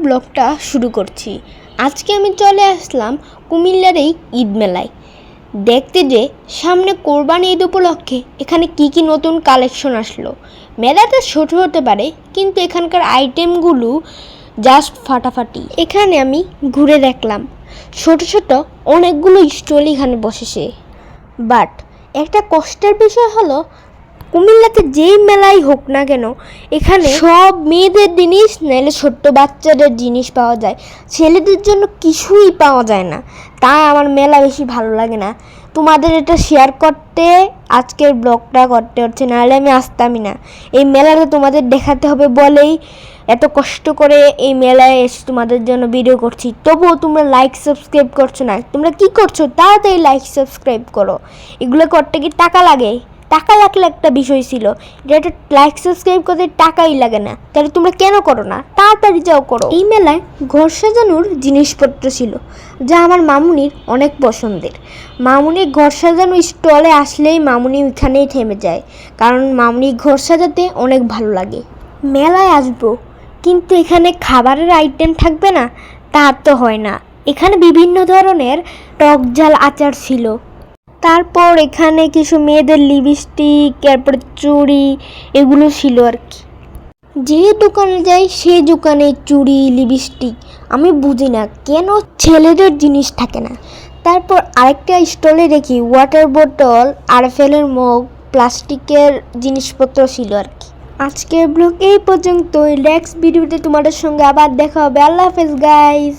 ব্লগটা শুরু করছি। আজকে আমি চলে আসলাম কুমিল্লার এই ঈদ মেলায় দেখতে, যে সামনে কোরবানি ঈদ উপলক্ষে এখানে কি নতুন কালেকশন আসলো। মেলাটা ছোট হতে পারে, কিন্তু এখানকার আইটেমগুলো জাস্ট ফাটাফাটি। এখানে আমি ঘুরে দেখলাম ছোট ছোট অনেকগুলো স্টল এখানে বসেছে। বাট একটা কষ্টের বিষয় হলো, কুমিল্লাতে যেই মেলাই হোক না কেন, এখানে সব মেয়েদের জিনিস নাহলে ছোট্ট বাচ্চাদের জিনিস পাওয়া যায়, ছেলেদের জন্য কিছুই পাওয়া যায় না। তাই আমার মেলা বেশি ভালো লাগে না। তোমাদের এটা শেয়ার করতে আজকের ব্লগটা করতে হচ্ছে, নাহলে আমি আসতামই না। এই মেলাটা তোমাদের দেখাতে হবে বলেই এত কষ্ট করে এই মেলায় এসে তোমাদের জন্য ভিডিও করছি। তবুও তোমরা লাইক সাবস্ক্রাইব করছো না। তোমরা কি করছো? তাড়াতাড়ি লাইক সাবস্ক্রাইব করো। এগুলো করতে কি টাকা লাগে? টাকা লাগলে একটা বিষয় ছিল, যেটা লাইক সাবস্ক্রাইব করতে টাকাই লাগে না। তাহলে তোমরা কেন করো না? তাড়াতাড়ি যাও করো। এই মেলায় ঘর সাজানোর জিনিসপত্র ছিল, যা আমার মামুনির অনেক পছন্দের। মামুনির ঘর সাজানো স্টলে আসলেই মামুনি ওইখানেই থেমে যায়, কারণ মামুনির ঘর সাজাতে অনেক ভালো লাগে। মেলায় আসবো, কিন্তু এখানে খাবারের আইটেম থাকবে না তা তো হয় না। এখানে বিভিন্ন ধরনের টক ঝাল আচার ছিল। তারপর এখানে কিছু মেয়েদের লিপস্টিক, তারপরে চুড়ি, এগুলো ছিল আর কি। যে দোকানে যাই সেই দোকানে চুড়ি, লিপস্টিক। আমি বুঝি না কেন ছেলেদের জিনিস থাকে না। তারপর আরেকটা স্টলে দেখি ওয়াটার বোতল, আরএফএলের মগ, প্লাস্টিকের জিনিসপত্র ছিল আর কি। আজকের ব্লগ এই পর্যন্তই। নেক্সট ভিডিওতে তোমাদের সঙ্গে আবার দেখা হবে। আল্লাহ হাফেজ গাইস।